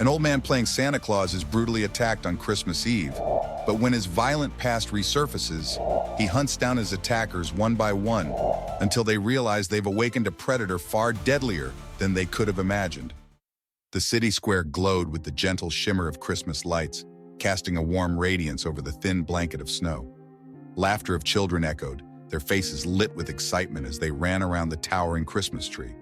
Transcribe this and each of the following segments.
An old man playing Santa Claus is brutally attacked on Christmas Eve, but when his violent past resurfaces, he hunts down his attackers one by one until they realize they've awakened a predator far deadlier than they could have imagined. The city square glowed with the gentle shimmer of Christmas lights, casting a warm radiance over the thin blanket of snow. Laughter of children echoed, their faces lit with excitement as they ran around the towering Christmas tree.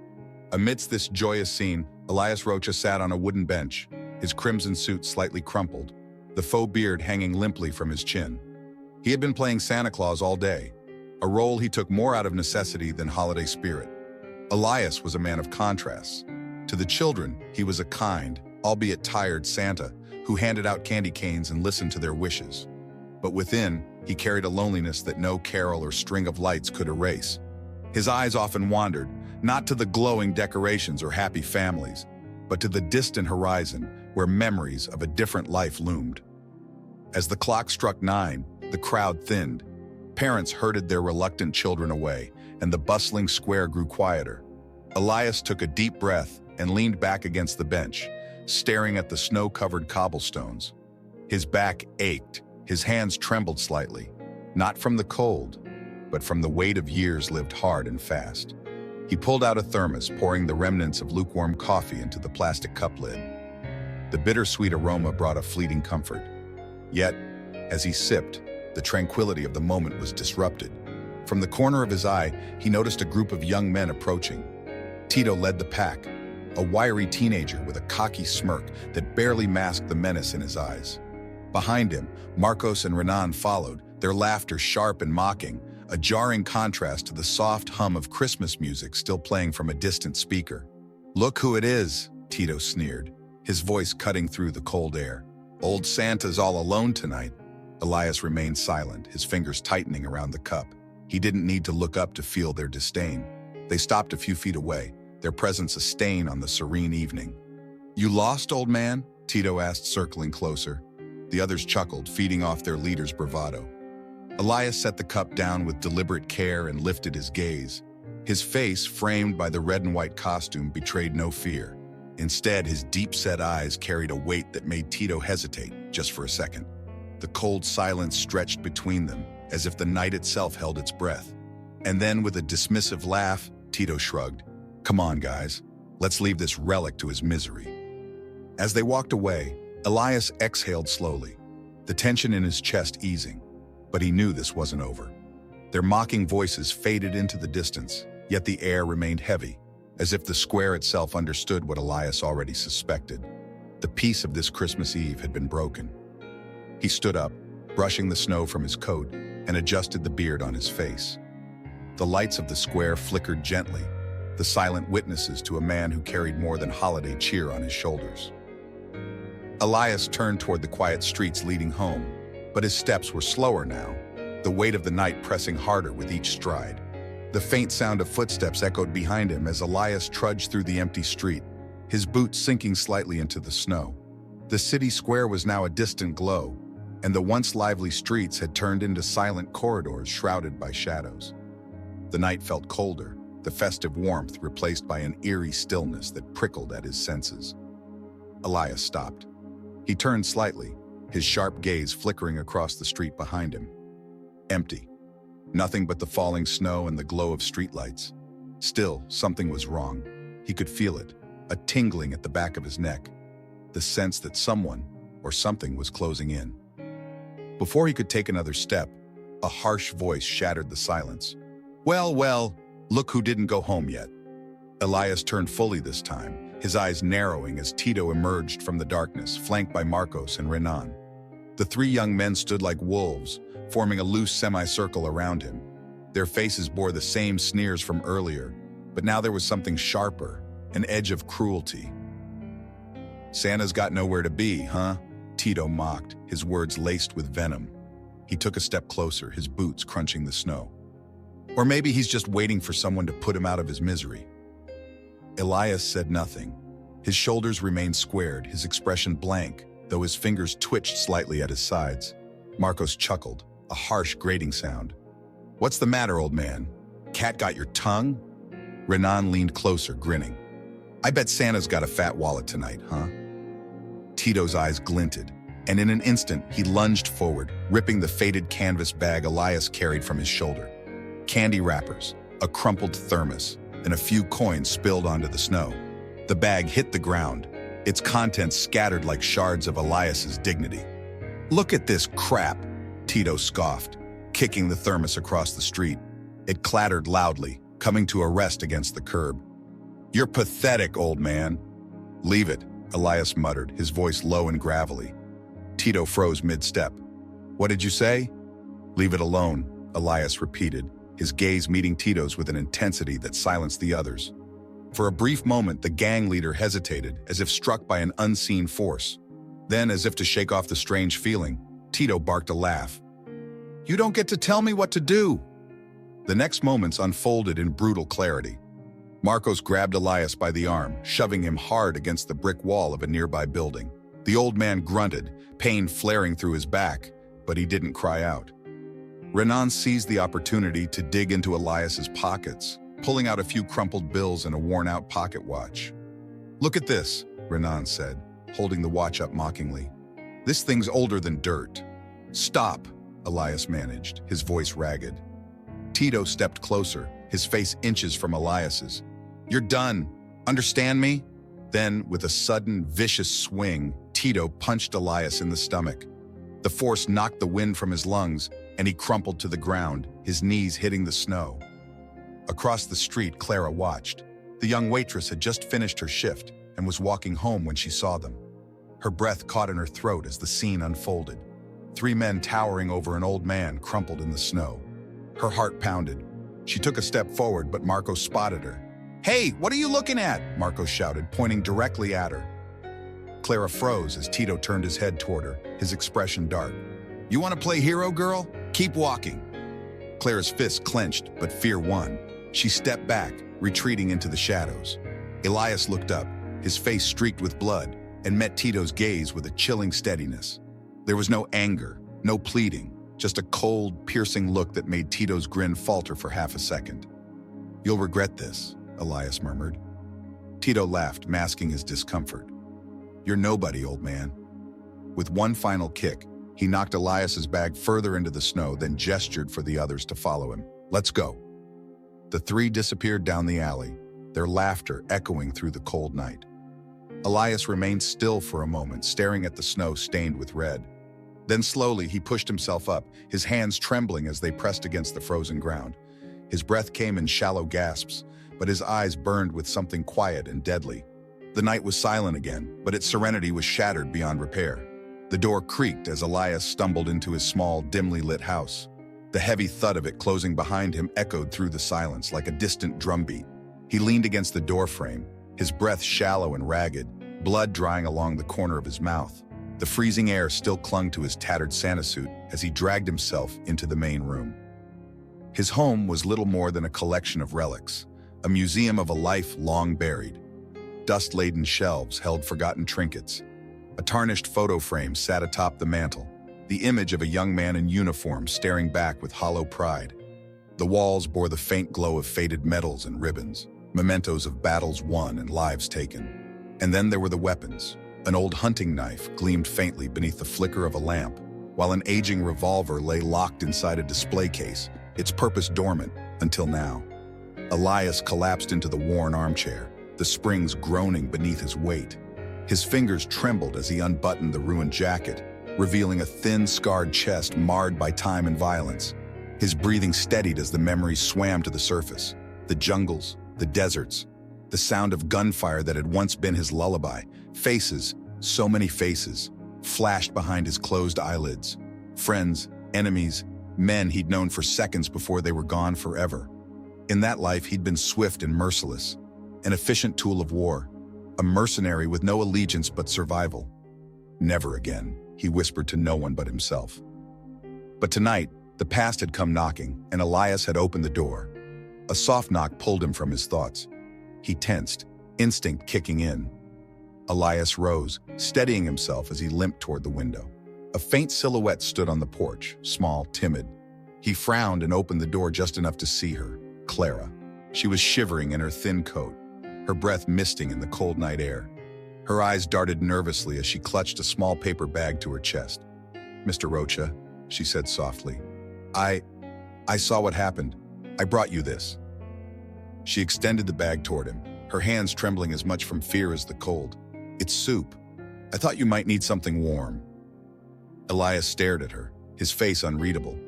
Amidst this joyous scene, Elias Rocha sat on a wooden bench, his crimson suit slightly crumpled, the faux beard hanging limply from his chin. He had been playing Santa Claus all day, a role he took more out of necessity than holiday spirit. Elias was a man of contrasts. To the children, he was a kind, albeit tired Santa who handed out candy canes and listened to their wishes. But within, he carried a loneliness that no carol or string of lights could erase. His eyes often wandered, not to the glowing decorations or happy families, but to the distant horizon where memories of a different life loomed. As the clock struck 9, the crowd thinned. Parents herded their reluctant children away, and the bustling square grew quieter. Elias took a deep breath and leaned back against the bench, staring at the snow-covered cobblestones. His back ached, his hands trembled slightly, not from the cold, but from the weight of years lived hard and fast. He pulled out a thermos, pouring the remnants of lukewarm coffee into the plastic cup lid. The bittersweet aroma brought a fleeting comfort. Yet, as he sipped, the tranquility of the moment was disrupted. From the corner of his eye, he noticed a group of young men approaching. Tito led the pack, a wiry teenager with a cocky smirk that barely masked the menace in his eyes. Behind him, Marcos and Renan followed, their laughter sharp and mocking, a jarring contrast to the soft hum of Christmas music still playing from a distant speaker. "Look who it is," Tito sneered, his voice cutting through the cold air. "Old Santa's all alone tonight." Elias remained silent, his fingers tightening around the cup. He didn't need to look up to feel their disdain. They stopped a few feet away, their presence a stain on the serene evening. "You lost, old man?" Tito asked, circling closer. The others chuckled, feeding off their leader's bravado. Elias set the cup down with deliberate care and lifted his gaze. His face, framed by the red and white costume, betrayed no fear. Instead, his deep-set eyes carried a weight that made Tito hesitate, just for a second. The cold silence stretched between them, as if the night itself held its breath. And then, with a dismissive laugh, Tito shrugged. "Come on, guys. Let's leave this relic to his misery." As they walked away, Elias exhaled slowly, the tension in his chest easing. But he knew this wasn't over. Their mocking voices faded into the distance, yet the air remained heavy, as if the square itself understood what Elias already suspected. The peace of this Christmas Eve had been broken. He stood up, brushing the snow from his coat, and adjusted the beard on his face. The lights of the square flickered gently, the silent witnesses to a man who carried more than holiday cheer on his shoulders. Elias turned toward the quiet streets leading home, but his steps were slower now, the weight of the night pressing harder with each stride. The faint sound of footsteps echoed behind him as Elias trudged through the empty street, his boots sinking slightly into the snow. The city square was now a distant glow, and the once lively streets had turned into silent corridors shrouded by shadows. The night felt colder, the festive warmth replaced by an eerie stillness that prickled at his senses. Elias stopped. He turned slightly, his sharp gaze flickering across the street behind him. Empty. Nothing but the falling snow and the glow of streetlights. Still, something was wrong. He could feel it, a tingling at the back of his neck, the sense that someone or something was closing in. Before he could take another step, a harsh voice shattered the silence. Well, look who didn't go home yet." Elias turned fully this time, his eyes narrowing as Tito emerged from the darkness, flanked by Marcos and Renan. The three young men stood like wolves, forming a loose semicircle around him. Their faces bore the same sneers from earlier, but now there was something sharper, an edge of cruelty. "Santa's got nowhere to be, huh?" Tito mocked, his words laced with venom. He took a step closer, his boots crunching the snow. "Or maybe he's just waiting for someone to put him out of his misery." Elias said nothing. His shoulders remained squared, his expression blank, though his fingers twitched slightly at his sides. Marcos chuckled, a harsh grating sound. "What's the matter, old man? Cat got your tongue?" Renan leaned closer, grinning. "I bet Santa's got a fat wallet tonight, huh?" Tito's eyes glinted, and in an instant he lunged forward, ripping the faded canvas bag Elias carried from his shoulder. Candy wrappers, a crumpled thermos, and a few coins spilled onto the snow. The bag hit the ground, its contents scattered like shards of Elias's dignity. "Look at this crap," Tito scoffed, kicking the thermos across the street. It clattered loudly, coming to a rest against the curb. "You're pathetic, old man." "Leave it," Elias muttered, his voice low and gravelly. Tito froze mid-step. "What did you say?" "Leave it alone," Elias repeated, his gaze meeting Tito's with an intensity that silenced the others. For a brief moment, the gang leader hesitated, as if struck by an unseen force. Then, as if to shake off the strange feeling, Tito barked a laugh. "You don't get to tell me what to do!" The next moments unfolded in brutal clarity. Marcos grabbed Elias by the arm, shoving him hard against the brick wall of a nearby building. The old man grunted, pain flaring through his back, but he didn't cry out. Renan seized the opportunity to dig into Elias's pockets, pulling out a few crumpled bills and a worn-out pocket watch. "Look at this," Renan said, holding the watch up mockingly. "This thing's older than dirt." "Stop," Elias managed, his voice ragged. Tito stepped closer, his face inches from Elias's. "You're done. Understand me?" Then, with a sudden, vicious swing, Tito punched Elias in the stomach. The force knocked the wind from his lungs, and he crumpled to the ground, his knees hitting the snow. Across the street, Clara watched. The young waitress had just finished her shift and was walking home when she saw them. Her breath caught in her throat as the scene unfolded. 3 men towering over an old man crumpled in the snow. Her heart pounded. She took a step forward, but Marcos spotted her. "Hey, what are you looking at?" Marcos shouted, pointing directly at her. Clara froze as Tito turned his head toward her, his expression dark. "You want to play hero, girl? Keep walking." Clara's fists clenched, but fear won. She stepped back, retreating into the shadows. Elias looked up, his face streaked with blood, and met Tito's gaze with a chilling steadiness. There was no anger, no pleading, just a cold, piercing look that made Tito's grin falter for half a second. "You'll regret this," Elias murmured. Tito laughed, masking his discomfort. "You're nobody, old man." With one final kick, he knocked Elias's bag further into the snow, then gestured for the others to follow him. "Let's go." The 3 disappeared down the alley, their laughter echoing through the cold night. Elias remained still for a moment, staring at the snow stained with red. Then slowly he pushed himself up, his hands trembling as they pressed against the frozen ground. His breath came in shallow gasps, but his eyes burned with something quiet and deadly. The night was silent again, but its serenity was shattered beyond repair. The door creaked as Elias stumbled into his small, dimly lit house. The heavy thud of it closing behind him echoed through the silence like a distant drumbeat. He leaned against the doorframe, his breath shallow and ragged, blood drying along the corner of his mouth. The freezing air still clung to his tattered Santa suit as he dragged himself into the main room. His home was little more than a collection of relics, a museum of a life long buried. Dust-laden shelves held forgotten trinkets. A tarnished photo frame sat atop the mantel, the image of a young man in uniform staring back with hollow pride. The walls bore the faint glow of faded medals and ribbons, mementos of battles won and lives taken. And then there were the weapons. An old hunting knife gleamed faintly beneath the flicker of a lamp, while an aging revolver lay locked inside a display case, its purpose dormant until now. Elias collapsed into the worn armchair, the springs groaning beneath his weight. His fingers trembled as he unbuttoned the ruined jacket, revealing a thin, scarred chest marred by time and violence. His breathing steadied as the memories swam to the surface. The jungles, the deserts, the sound of gunfire that had once been his lullaby. Faces, so many faces, flashed behind his closed eyelids. Friends, enemies, men he'd known for seconds before they were gone forever. In that life, he'd been swift and merciless, an efficient tool of war, a mercenary with no allegiance but survival. Never again, he whispered to no one but himself. But tonight, the past had come knocking, and Elias had opened the door. A soft knock pulled him from his thoughts. He tensed, instinct kicking in. Elias rose, steadying himself as he limped toward the window. A faint silhouette stood on the porch, small, timid. He frowned and opened the door just enough to see her, Clara. She was shivering in her thin coat, her breath misting in the cold night air. Her eyes darted nervously as she clutched a small paper bag to her chest. "Mr. Rocha," she said softly, I saw what happened. I brought you this." She extended the bag toward him, her hands trembling as much from fear as the cold. "It's soup. I thought you might need something warm." Elias stared at her, his face unreadable.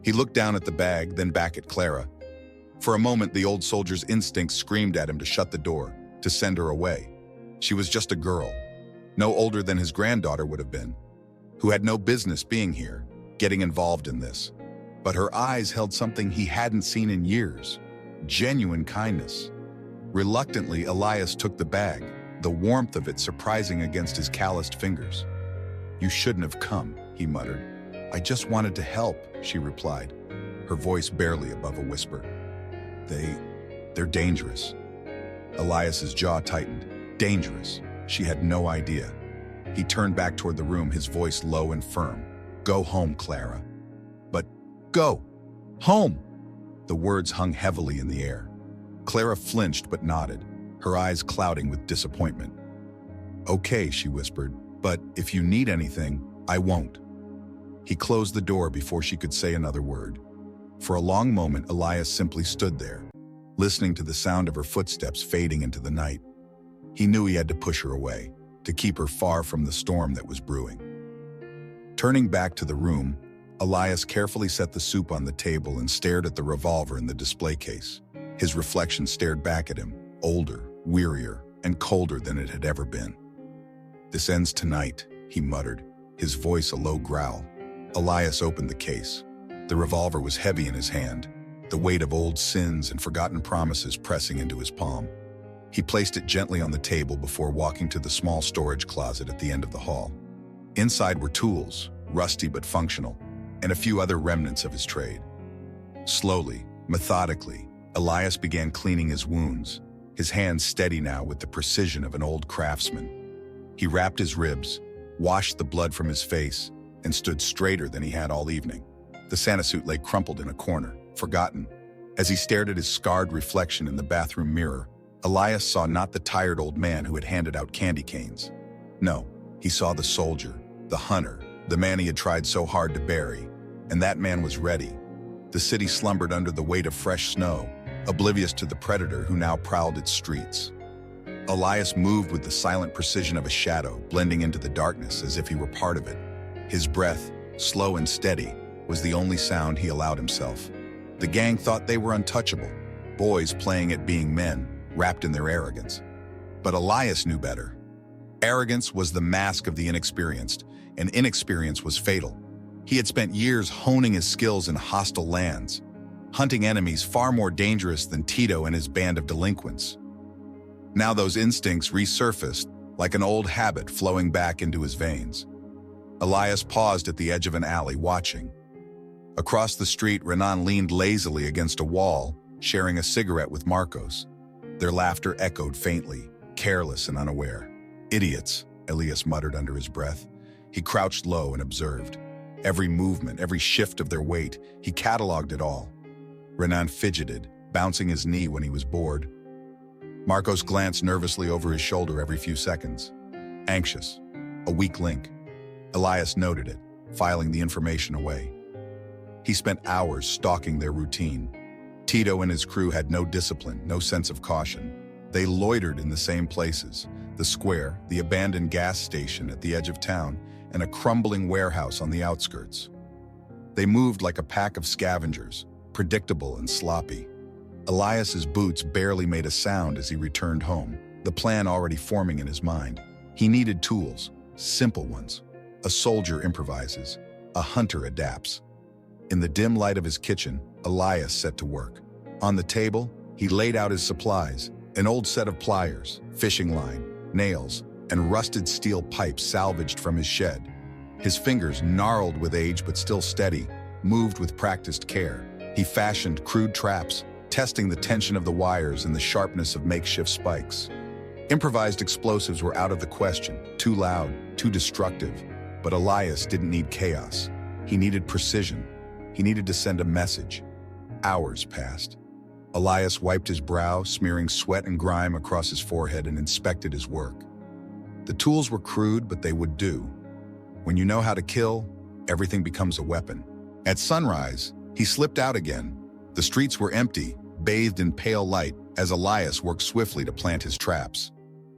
He looked down at the bag, then back at Clara. For a moment, the old soldier's instincts screamed at him to shut the door, to send her away. She was just a girl, no older than his granddaughter would have been, who had no business being here, getting involved in this. But her eyes held something he hadn't seen in years, genuine kindness. Reluctantly, Elias took the bag, the warmth of it surprising against his calloused fingers. "You shouldn't have come," he muttered. "I just wanted to help," she replied, her voice barely above a whisper. They're dangerous." Elias's jaw tightened. Dangerous. She had no idea. He turned back toward the room, his voice low and firm. "Go home, Clara." "But go home!" The words hung heavily in the air. Clara flinched but nodded, her eyes clouding with disappointment. "Okay," she whispered, "but if you need anything, I won't." He closed the door before she could say another word. For a long moment, Elias simply stood there, listening to the sound of her footsteps fading into the night. He knew he had to push her away, to keep her far from the storm that was brewing. Turning back to the room, Elias carefully set the soup on the table and stared at the revolver in the display case. His reflection stared back at him, older, wearier, and colder than it had ever been. "This ends tonight," he muttered, his voice a low growl. Elias opened the case. The revolver was heavy in his hand, the weight of old sins and forgotten promises pressing into his palm. He placed it gently on the table before walking to the small storage closet at the end of the hall. Inside were tools, rusty but functional, and a few other remnants of his trade. Slowly, methodically, Elias began cleaning his wounds, his hands steady now with the precision of an old craftsman. He wrapped his ribs, washed the blood from his face, and stood straighter than he had all evening. The Santa suit lay crumpled in a corner, forgotten. As he stared at his scarred reflection in the bathroom mirror, Elias saw not the tired old man who had handed out candy canes. No, he saw the soldier, the hunter, the man he had tried so hard to bury. And that man was ready. The city slumbered under the weight of fresh snow, oblivious to the predator who now prowled its streets. Elias moved with the silent precision of a shadow, blending into the darkness as if he were part of it. His breath, slow and steady, was the only sound he allowed himself. The gang thought they were untouchable, boys playing at being men, wrapped in their arrogance. But Elias knew better. Arrogance was the mask of the inexperienced, and inexperience was fatal. He had spent years honing his skills in hostile lands, hunting enemies far more dangerous than Tito and his band of delinquents. Now those instincts resurfaced, like an old habit flowing back into his veins. Elias paused at the edge of an alley, watching. Across the street, Renan leaned lazily against a wall, sharing a cigarette with Marcos. Their laughter echoed faintly, careless and unaware. "Idiots," Elias muttered under his breath. He crouched low and observed. Every movement, every shift of their weight, he cataloged it all. Renan fidgeted, bouncing his knee when he was bored. Marcos glanced nervously over his shoulder every few seconds. Anxious, a weak link. Elias noted it, filing the information away. He spent hours stalking their routine. Tito and his crew had no discipline, no sense of caution. They loitered in the same places, the square, the abandoned gas station at the edge of town, and a crumbling warehouse on the outskirts. They moved like a pack of scavengers, predictable and sloppy. Elias's boots barely made a sound as he returned home, the plan already forming in his mind. He needed tools, simple ones. A soldier improvises, a hunter adapts. In the dim light of his kitchen, Elias set to work. On the table, he laid out his supplies, an old set of pliers, fishing line, nails, and rusted steel pipes salvaged from his shed. His fingers, gnarled with age but still steady, moved with practiced care. He fashioned crude traps, testing the tension of the wires and the sharpness of makeshift spikes. Improvised explosives were out of the question, too loud, too destructive. But Elias didn't need chaos. He needed precision. He needed to send a message. Hours passed. Elias wiped his brow, smearing sweat and grime across his forehead, and inspected his work. The tools were crude, but they would do. When you know how to kill, everything becomes a weapon. At sunrise, he slipped out again. The streets were empty, bathed in pale light, as Elias worked swiftly to plant his traps.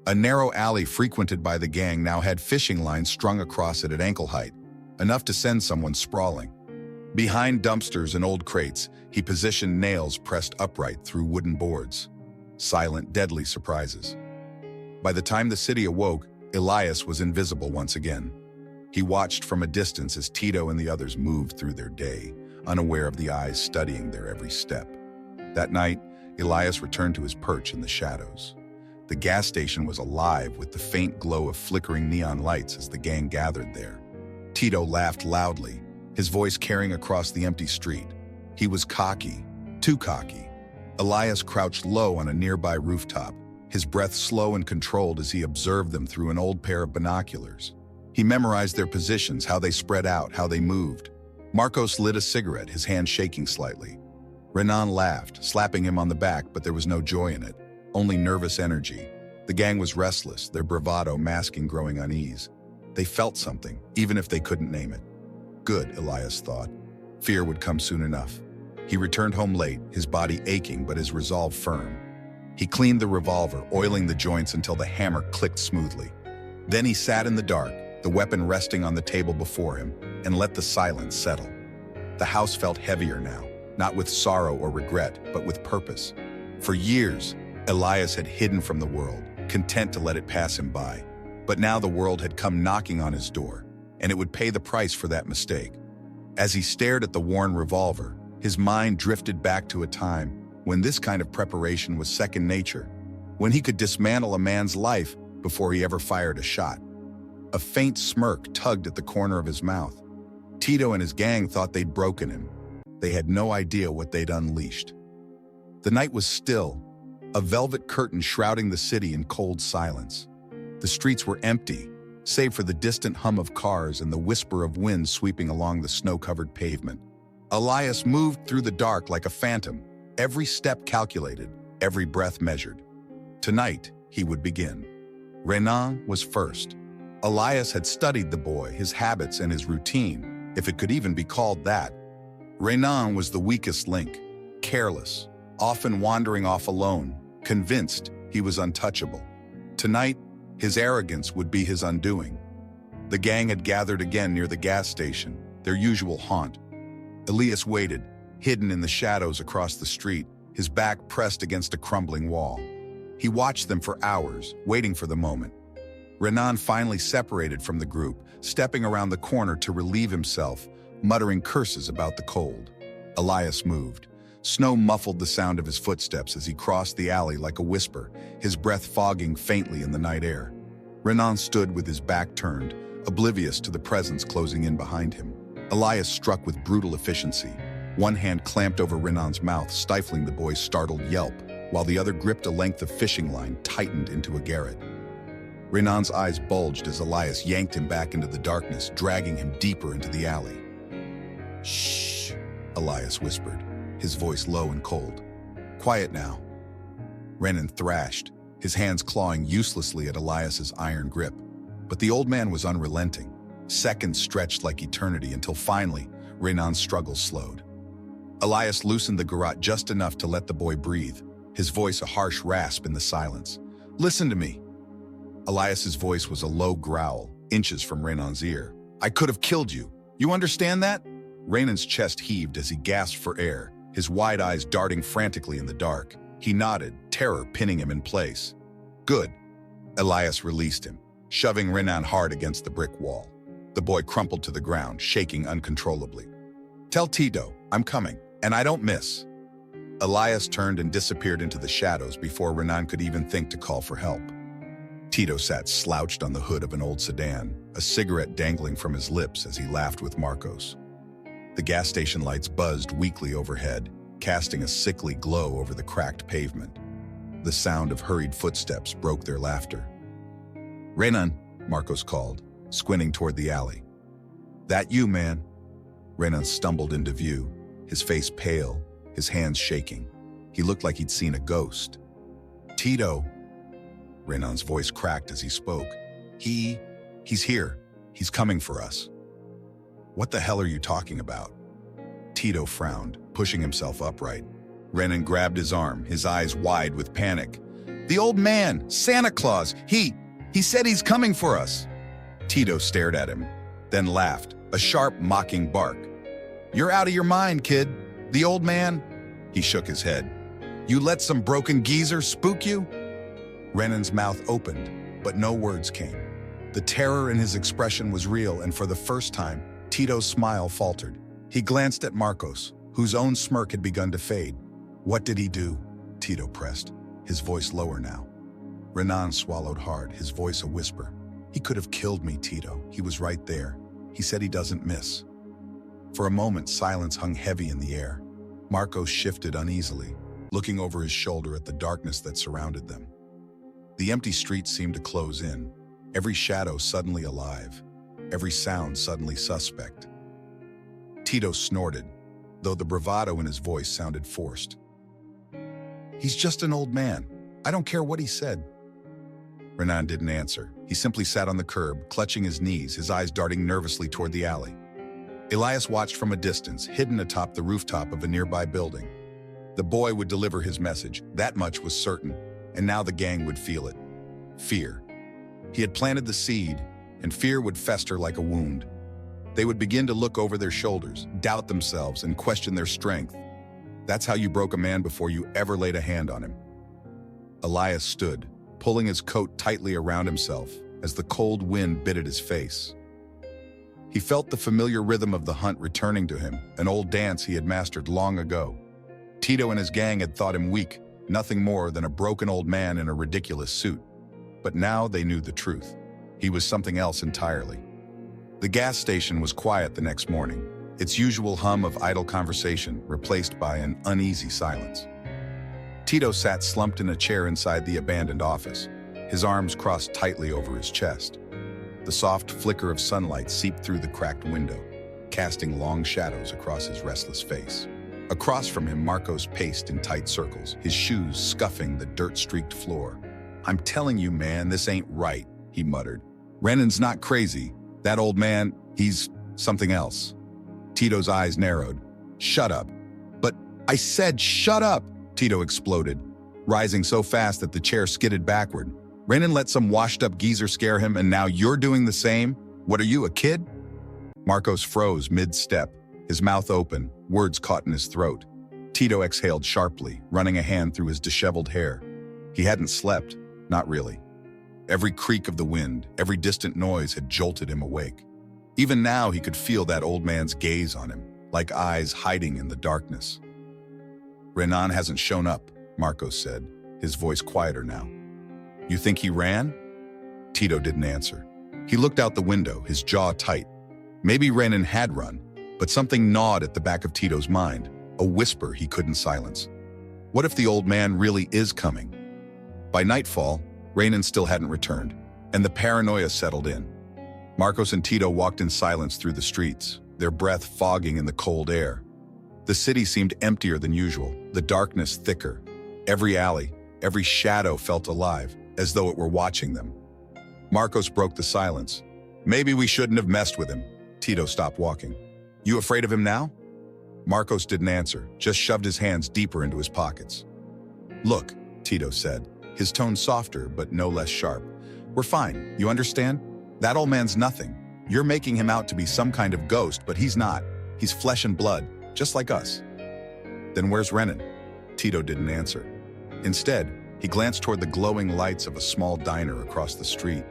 A narrow alley frequented by the gang now had fishing lines strung across it at ankle height, enough to send someone sprawling. Behind dumpsters and old crates, he positioned nails pressed upright through wooden boards. Silent, deadly surprises. By the time the city awoke, Elias was invisible once again. He watched from a distance as Tito and the others moved through their day, unaware of the eyes studying their every step. That night, Elias returned to his perch in the shadows. The gas station was alive with the faint glow of flickering neon lights as the gang gathered there. Tito laughed loudly, his voice carrying across the empty street. He was cocky, too cocky. Elias crouched low on a nearby rooftop, his breath slow and controlled as he observed them through an old pair of binoculars. He memorized their positions, how they spread out, how they moved. Marcos lit a cigarette, his hand shaking slightly. Renan laughed, slapping him on the back, but there was no joy in it, only nervous energy. The gang was restless, their bravado masking growing unease. They felt something, even if they couldn't name it. Good, Elias thought. Fear would come soon enough. He returned home late, his body aching but his resolve firm. He cleaned the revolver, oiling the joints until the hammer clicked smoothly. Then he sat in the dark, the weapon resting on the table before him, and let the silence settle. The house felt heavier now, not with sorrow or regret, but with purpose. For years, Elias had hidden from the world, content to let it pass him by. But now the world had come knocking on his door, and it would pay the price for that mistake. As he stared at the worn revolver, his mind drifted back to a time when this kind of preparation was second nature, when he could dismantle a man's life before he ever fired a shot. A faint smirk tugged at the corner of his mouth. Tito and his gang thought they'd broken him. They had no idea what they'd unleashed. The night was still, a velvet curtain shrouding the city in cold silence. The streets were empty, save for the distant hum of cars and the whisper of wind sweeping along the snow-covered pavement. Elias moved through the dark like a phantom, every step calculated, every breath measured. Tonight, he would begin. Renan was first. Elias had studied the boy, his habits and his routine, if it could even be called that. Renan was the weakest link, careless, often wandering off alone, convinced he was untouchable. Tonight, his arrogance would be his undoing. The gang had gathered again near the gas station, their usual haunt. Elias waited, hidden in the shadows across the street, his back pressed against a crumbling wall. He watched them for hours, waiting for the moment. Renan finally separated from the group, stepping around the corner to relieve himself, muttering curses about the cold. Elias moved. Snow muffled the sound of his footsteps as he crossed the alley like a whisper, his breath fogging faintly in the night air. Renan stood with his back turned, oblivious to the presence closing in behind him. Elias struck with brutal efficiency. One hand clamped over Renan's mouth, stifling the boy's startled yelp, while the other gripped a length of fishing line tightened into a garrote. Renan's eyes bulged as Elias yanked him back into the darkness, dragging him deeper into the alley. "Shh," Elias whispered, his voice low and cold. "Quiet now." Renan thrashed, his hands clawing uselessly at Elias's iron grip. But the old man was unrelenting. Seconds stretched like eternity until finally, Renan's struggle slowed. Elias loosened the garrote just enough to let the boy breathe, his voice a harsh rasp in the silence. "Listen to me." Elias's voice was a low growl, inches from Renan's ear. "I could have killed you. You understand that?" Renan's chest heaved as he gasped for air, his wide eyes darting frantically in the dark. He nodded, terror pinning him in place. "Good." Elias released him, shoving Renan hard against the brick wall. The boy crumpled to the ground, shaking uncontrollably. "Tell Tito, I'm coming, and I don't miss." Elias turned and disappeared into the shadows before Renan could even think to call for help. Tito sat slouched on the hood of an old sedan, a cigarette dangling from his lips as he laughed with Marcos. The gas station lights buzzed weakly overhead, casting a sickly glow over the cracked pavement. The sound of hurried footsteps broke their laughter. "Renan," Marcos called, squinting toward the alley. "That you, man?" Renan stumbled into view, his face pale, his hands shaking. He looked like he'd seen a ghost. "Tito." Renan's voice cracked as he spoke. He's here. He's coming for us." "What the hell are you talking about?" Tito frowned, pushing himself upright. Renan grabbed his arm, his eyes wide with panic. "The old man, Santa Claus, he said he's coming for us." Tito stared at him, then laughed, a sharp, mocking bark. "You're out of your mind, kid. The old man?" He shook his head. "You let some broken geezer spook you?" Renan's mouth opened, but no words came. The terror in his expression was real, and for the first time, Tito's smile faltered. He glanced at Marcos, whose own smirk had begun to fade. "What did he do?" Tito pressed, his voice lower now. Renan swallowed hard, his voice a whisper. "He could have killed me, Tito. He was right there. He said he doesn't miss." For a moment, silence hung heavy in the air. Marcos shifted uneasily, looking over his shoulder at the darkness that surrounded them. The empty streets seemed to close in, every shadow suddenly alive, every sound suddenly suspect. Tito snorted, though the bravado in his voice sounded forced. "He's just an old man. I don't care what he said." Renan didn't answer. He simply sat on the curb, clutching his knees, his eyes darting nervously toward the alley. Elias watched from a distance, hidden atop the rooftop of a nearby building. The boy would deliver his message, that much was certain, and now the gang would feel it. Fear. He had planted the seed, and fear would fester like a wound. They would begin to look over their shoulders, doubt themselves, and question their strength. That's how you broke a man before you ever laid a hand on him. Elias stood, pulling his coat tightly around himself as the cold wind bit at his face. He felt the familiar rhythm of the hunt returning to him, an old dance he had mastered long ago. Tito and his gang had thought him weak, nothing more than a broken old man in a ridiculous suit. But now they knew the truth. He was something else entirely. The gas station was quiet the next morning, its usual hum of idle conversation replaced by an uneasy silence. Tito sat slumped in a chair inside the abandoned office, his arms crossed tightly over his chest. The soft flicker of sunlight seeped through the cracked window, casting long shadows across his restless face. Across from him, Marcos paced in tight circles, his shoes scuffing the dirt-streaked floor. "I'm telling you, man, this ain't right," he muttered. "Renan's not crazy. That old man, he's something else." Tito's eyes narrowed. "Shut up." "But I said shut up!" Tito exploded, rising so fast that the chair skidded backward. "Renan let some washed-up geezer scare him, and now you're doing the same? What are you, a kid?" Marcos froze mid-step, his mouth open, words caught in his throat. Tito exhaled sharply, running a hand through his disheveled hair. He hadn't slept, not really. Every creak of the wind, every distant noise had jolted him awake. Even now he could feel that old man's gaze on him, like eyes hiding in the darkness. "Renan hasn't shown up," Marcos said, his voice quieter now. "You think he ran?" Tito didn't answer. He looked out the window, his jaw tight. Maybe Renan had run, but something gnawed at the back of Tito's mind, a whisper he couldn't silence. What if the old man really is coming? By nightfall, Renan still hadn't returned, and the paranoia settled in. Marcos and Tito walked in silence through the streets, their breath fogging in the cold air. The city seemed emptier than usual, the darkness thicker. Every alley, every shadow felt alive, as though it were watching them. Marcos broke the silence. "Maybe we shouldn't have messed with him." Tito stopped walking. "You afraid of him now?" Marcos didn't answer, just shoved his hands deeper into his pockets. "Look," Tito said, his tone softer but no less sharp. "We're fine, you understand? That old man's nothing. You're making him out to be some kind of ghost, but he's not. He's flesh and blood, just like us." "Then where's Renan?" Tito didn't answer. Instead, he glanced toward the glowing lights of a small diner across the street.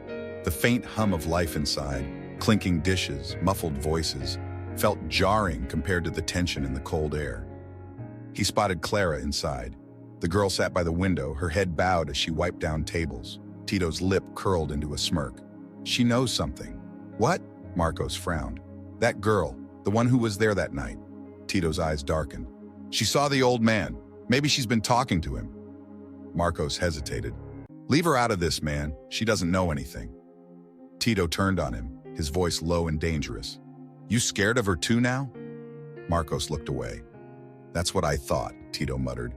The faint hum of life inside, clinking dishes, muffled voices, felt jarring compared to the tension in the cold air. He spotted Clara inside. The girl sat by the window, her head bowed as she wiped down tables. Tito's lip curled into a smirk. "She knows something." "What?" Marcos frowned. "That girl, the one who was there that night." Tito's eyes darkened. "She saw the old man. Maybe she's been talking to him." Marcos hesitated. "Leave her out of this, man. She doesn't know anything." Tito turned on him, his voice low and dangerous. "You scared of her too now?" Marcos looked away. "That's what I thought," Tito muttered.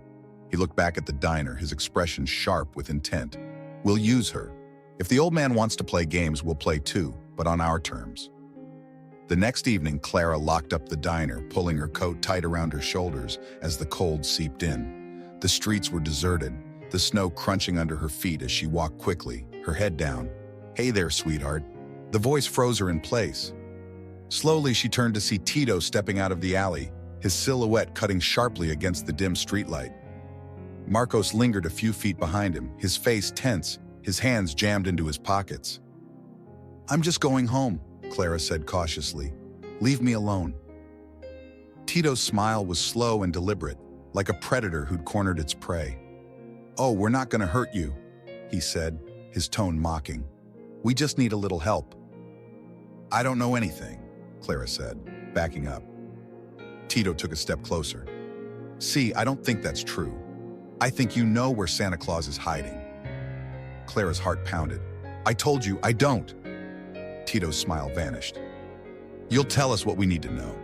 He looked back at the diner, his expression sharp with intent. "We'll use her. If the old man wants to play games, we'll play too, but on our terms. The next evening, Clara locked up the diner, pulling her coat tight around her shoulders as the cold seeped in. The streets were deserted, the snow crunching under her feet as she walked quickly, her head down. "Hey there, sweetheart." The voice froze her in place. Slowly, she turned to see Tito stepping out of the alley, his silhouette cutting sharply against the dim streetlight. Marcos lingered a few feet behind him, his face tense, his hands jammed into his pockets. "I'm just going home," Clara said cautiously. "Leave me alone." Tito's smile was slow and deliberate, like a predator who'd cornered its prey. "Oh, we're not going to hurt you," he said, his tone mocking. "We just need a little help." "I don't know anything," Clara said, backing up. Tito took a step closer. "See, I don't think that's true. I think you know where Santa Claus is hiding." Clara's heart pounded. "I told you, I don't." Tito's smile vanished. "You'll tell us what we need to know.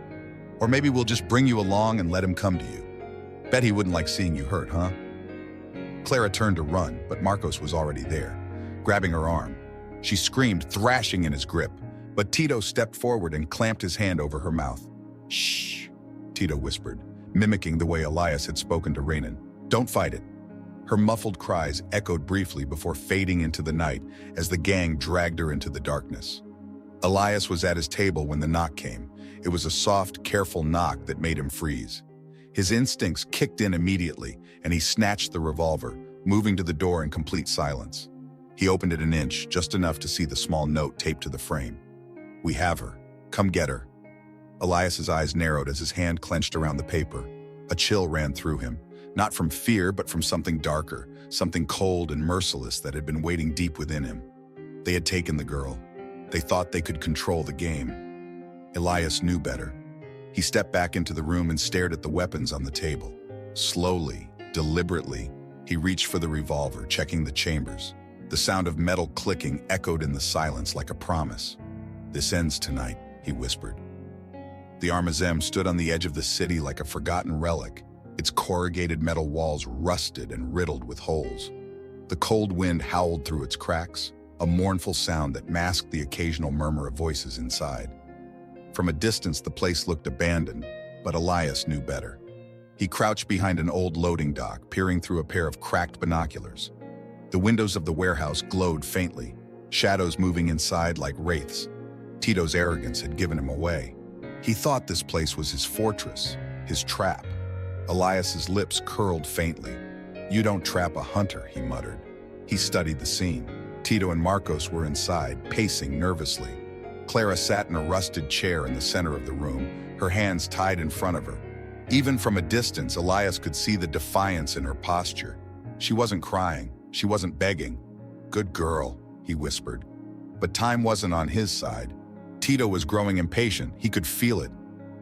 Or maybe we'll just bring you along and let him come to you. Bet he wouldn't like seeing you hurt, huh?" Clara turned to run, but Marcos was already there, grabbing her arm. She screamed, thrashing in his grip, but Tito stepped forward and clamped his hand over her mouth. "Shh," Tito whispered, mimicking the way Elias had spoken to Rainan. "Don't fight it." Her muffled cries echoed briefly before fading into the night as the gang dragged her into the darkness. Elias was at his table when the knock came. It was a soft, careful knock that made him freeze. His instincts kicked in immediately, and he snatched the revolver, moving to the door in complete silence. He opened it an inch, just enough to see the small note taped to the frame. "We have her. Come get her." Elias's eyes narrowed as his hand clenched around the paper. A chill ran through him, not from fear, but from something darker, something cold and merciless that had been waiting deep within him. They had taken the girl. They thought they could control the game. Elias knew better. He stepped back into the room and stared at the weapons on the table. Slowly, deliberately, he reached for the revolver, checking the chambers. The sound of metal clicking echoed in the silence like a promise. "This ends tonight," he whispered. The Armazem stood on the edge of the city like a forgotten relic, its corrugated metal walls rusted and riddled with holes. The cold wind howled through its cracks, a mournful sound that masked the occasional murmur of voices inside. From a distance, the place looked abandoned, but Elias knew better. He crouched behind an old loading dock, peering through a pair of cracked binoculars. The windows of the warehouse glowed faintly, shadows moving inside like wraiths. Tito's arrogance had given him away. He thought this place was his fortress, his trap. Elias's lips curled faintly. "You don't trap a hunter," he muttered. He studied the scene. Tito and Marcos were inside, pacing nervously. Clara sat in a rusted chair in the center of the room, her hands tied in front of her. Even from a distance, Elias could see the defiance in her posture. She wasn't crying, she wasn't begging. "Good girl," he whispered. But time wasn't on his side. Tito was growing impatient, he could feel it.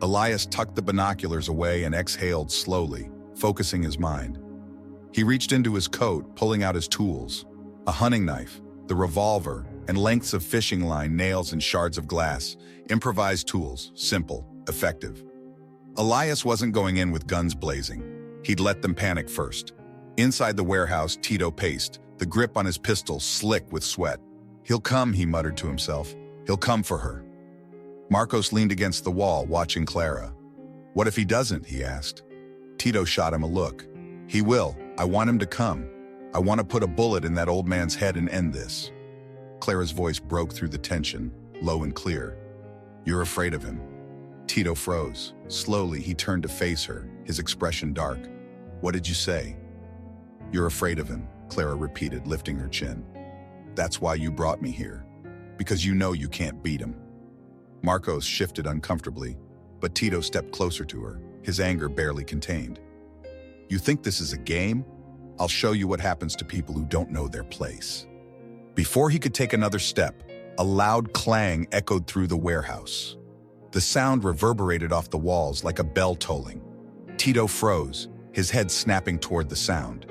Elias tucked the binoculars away and exhaled slowly, focusing his mind. He reached into his coat, pulling out his tools. A hunting knife, the revolver, and lengths of fishing line, nails and shards of glass. Improvised tools, simple, effective. Elias wasn't going in with guns blazing. He'd let them panic first. Inside the warehouse, Tito paced, the grip on his pistol slick with sweat. "He'll come," he muttered to himself. "He'll come for her." Marcos leaned against the wall, watching Clara. "What if he doesn't?" he asked. Tito shot him a look. "He will. I want him to come. I want to put a bullet in that old man's head and end this." Clara's voice broke through the tension, low and clear. "You're afraid of him." Tito froze. Slowly, he turned to face her, his expression dark. "What did you say?" "You're afraid of him," Clara repeated, lifting her chin. "That's why you brought me here. Because you know you can't beat him." Marcos shifted uncomfortably, but Tito stepped closer to her, his anger barely contained. "You think this is a game? I'll show you what happens to people who don't know their place." Before he could take another step, a loud clang echoed through the warehouse. The sound reverberated off the walls like a bell tolling. Tito froze, his head snapping toward the sound.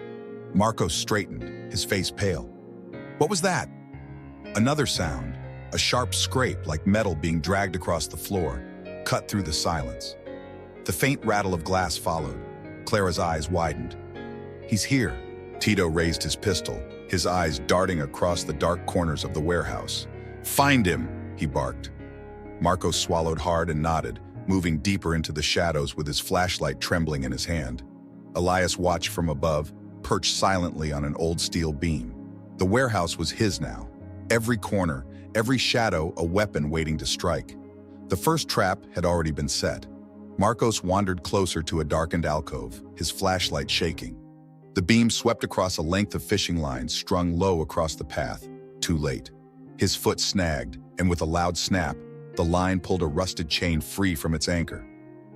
Marcos straightened, his face pale. "What was that?" Another sound, a sharp scrape like metal being dragged across the floor, cut through the silence. The faint rattle of glass followed. Clara's eyes widened. "He's here." Tito raised his pistol, his eyes darting across the dark corners of the warehouse. "Find him," he barked. Marcos swallowed hard and nodded, moving deeper into the shadows with his flashlight trembling in his hand. Elias watched from above, perched silently on an old steel beam. The warehouse was his now. Every corner, every shadow, a weapon waiting to strike. The first trap had already been set. Marcos wandered closer to a darkened alcove, his flashlight shaking. The beam swept across a length of fishing lines strung low across the path. Too late. His foot snagged, and with a loud snap, the line pulled a rusted chain free from its anchor.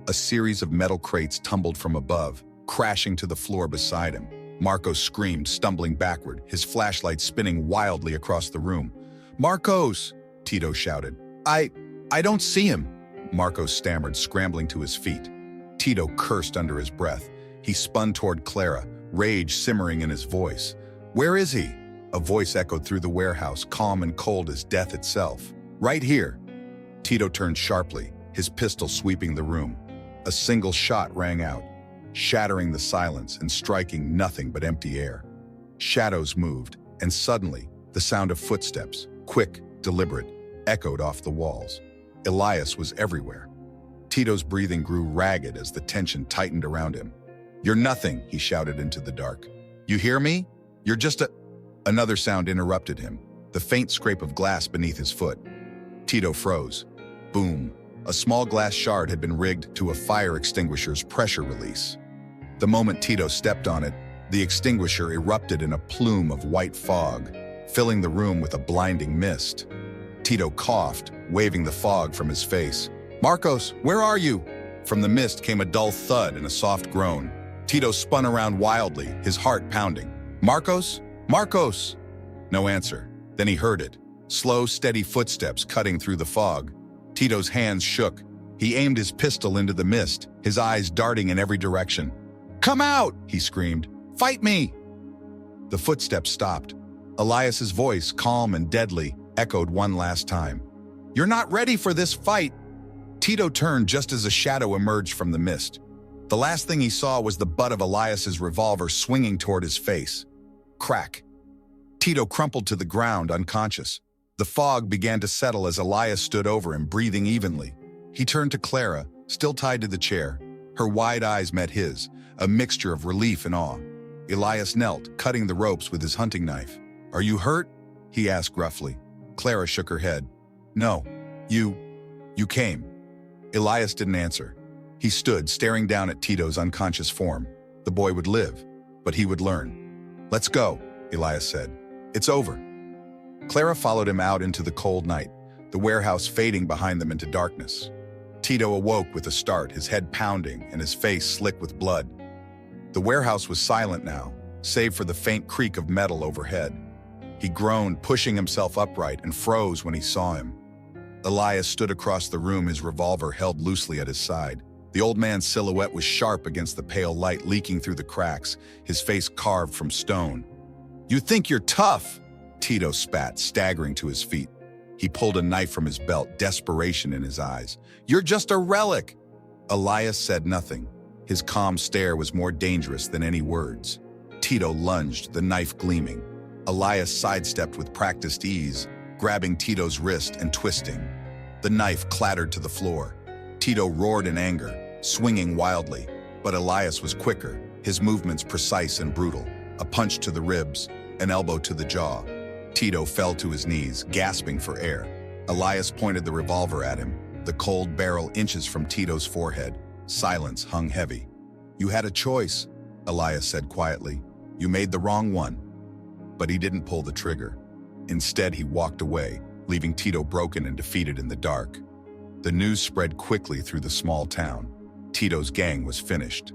A series of metal crates tumbled from above, crashing to the floor beside him. Marcos screamed, stumbling backward, his flashlight spinning wildly across the room. "Marcos!" Tito shouted. I don't see him," Marcos stammered, scrambling to his feet. Tito cursed under his breath. He spun toward Clara, rage simmering in his voice. "Where is he?" A voice echoed through the warehouse, calm and cold as death itself. "Right here." Tito turned sharply, his pistol sweeping the room. A single shot rang out, shattering the silence and striking nothing but empty air. Shadows moved, and suddenly, the sound of footsteps, quick, deliberate, echoed off the walls. Elias was everywhere. Tito's breathing grew ragged as the tension tightened around him. "You're nothing," he shouted into the dark. "You hear me? You're just a—" Another sound interrupted him, the faint scrape of glass beneath his foot. Tito froze. Boom. A small glass shard had been rigged to a fire extinguisher's pressure release. The moment Tito stepped on it, the extinguisher erupted in a plume of white fog, filling the room with a blinding mist. Tito coughed, waving the fog from his face. "Marcos, where are you?" From the mist came a dull thud and a soft groan. Tito spun around wildly, his heart pounding. "Marcos? Marcos!" No answer. Then he heard it. Slow, steady footsteps cutting through the fog. Tito's hands shook. He aimed his pistol into the mist, his eyes darting in every direction. "Come out!" he screamed. "Fight me!" The footsteps stopped. Elias's voice, calm and deadly, echoed one last time. "You're not ready for this fight!" Tito turned just as a shadow emerged from the mist. The last thing he saw was the butt of Elias's revolver swinging toward his face. Crack. Tito crumpled to the ground, unconscious. The fog began to settle as Elias stood over him, breathing evenly. He turned to Clara, still tied to the chair. Her wide eyes met his, a mixture of relief and awe. Elias knelt, cutting the ropes with his hunting knife. "Are you hurt?" he asked gruffly. Clara shook her head. "No, you came." Elias didn't answer. He stood, staring down at Tito's unconscious form. The boy would live, but he would learn. "Let's go," Elias said. "It's over." Clara followed him out into the cold night, the warehouse fading behind them into darkness. Tito awoke with a start, his head pounding and his face slick with blood. The warehouse was silent now, save for the faint creak of metal overhead. He groaned, pushing himself upright, and froze when he saw him. Elias stood across the room, his revolver held loosely at his side. The old man's silhouette was sharp against the pale light leaking through the cracks, his face carved from stone. "You think you're tough?" Tito spat, staggering to his feet. He pulled a knife from his belt, desperation in his eyes. "You're just a relic!" Elias said nothing. His calm stare was more dangerous than any words. Tito lunged, the knife gleaming. Elias sidestepped with practiced ease, grabbing Tito's wrist and twisting. The knife clattered to the floor. Tito roared in anger, swinging wildly, but Elias was quicker, his movements precise and brutal. A punch to the ribs, an elbow to the jaw. Tito fell to his knees, gasping for air. Elias pointed the revolver at him, the cold barrel inches from Tito's forehead. Silence hung heavy. "You had a choice," Elias said quietly. "You made the wrong one." But he didn't pull the trigger. Instead, he walked away, leaving Tito broken and defeated in the dark. The news spread quickly through the small town. Tito's gang was finished.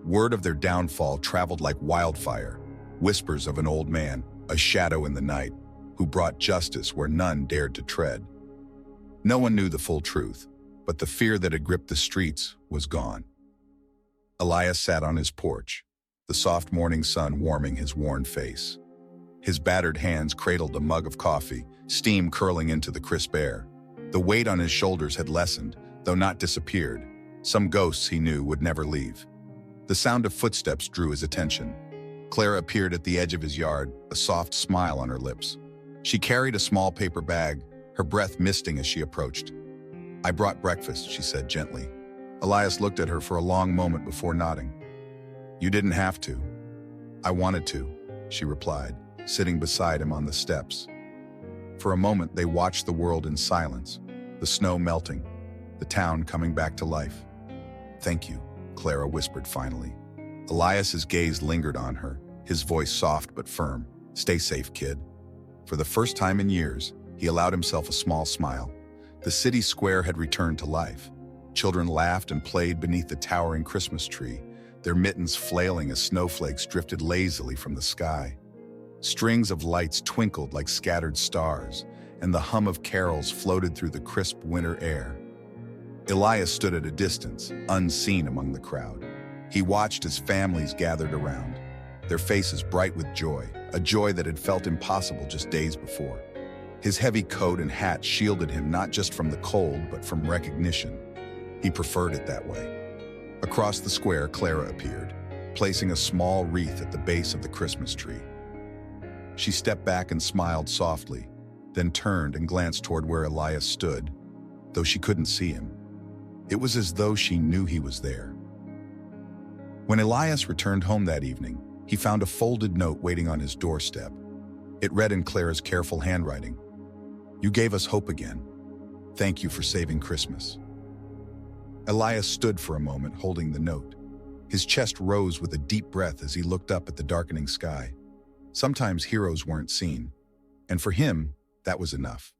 Word of their downfall traveled like wildfire. Whispers of an old man, a shadow in the night, who brought justice where none dared to tread. No one knew the full truth, but the fear that had gripped the streets was gone. Elias sat on his porch, the soft morning sun warming his worn face. His battered hands cradled a mug of coffee, steam curling into the crisp air. The weight on his shoulders had lessened, though not disappeared. Some ghosts he knew would never leave. The sound of footsteps drew his attention. Clara appeared at the edge of his yard, a soft smile on her lips. She carried a small paper bag, her breath misting as she approached. "I brought breakfast," she said gently. Elias looked at her for a long moment before nodding. "You didn't have to." "I wanted to," she replied, sitting beside him on the steps. For a moment, they watched the world in silence, the snow melting, the town coming back to life. "Thank you," Clara whispered finally. Elias's gaze lingered on her, his voice soft but firm. "Stay safe, kid." For the first time in years, he allowed himself a small smile. The city square had returned to life. Children laughed and played beneath the towering Christmas tree, their mittens flailing as snowflakes drifted lazily from the sky. Strings of lights twinkled like scattered stars, and the hum of carols floated through the crisp winter air. Elias stood at a distance, unseen among the crowd. He watched as families gathered around, their faces bright with joy, a joy that had felt impossible just days before. His heavy coat and hat shielded him not just from the cold, but from recognition. He preferred it that way. Across the square, Clara appeared, placing a small wreath at the base of the Christmas tree. She stepped back and smiled softly, then turned and glanced toward where Elias stood, though she couldn't see him. It was as though she knew he was there. When Elias returned home that evening, he found a folded note waiting on his doorstep. It read in Clara's careful handwriting, "You gave us hope again. Thank you for saving Christmas." Elias stood for a moment holding the note. His chest rose with a deep breath as he looked up at the darkening sky. Sometimes heroes weren't seen, and for him, that was enough.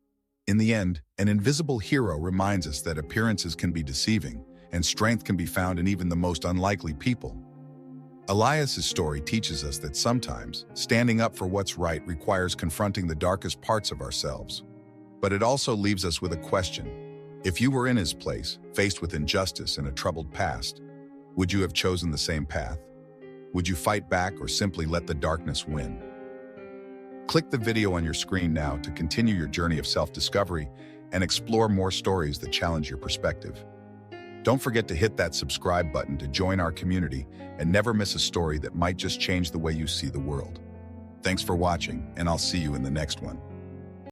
In the end, an invisible hero reminds us that appearances can be deceiving, and strength can be found in even the most unlikely people. Elias's story teaches us that sometimes standing up for what's right requires confronting the darkest parts of ourselves. But it also leaves us with a question. If you were in his place, faced with injustice and a troubled past, would you have chosen the same path? Would you fight back or simply let the darkness win? Click the video on your screen now to continue your journey of self-discovery and explore more stories that challenge your perspective. Don't forget to hit that subscribe button to join our community and never miss a story that might just change the way you see the world. Thanks for watching, and I'll see you in the next one.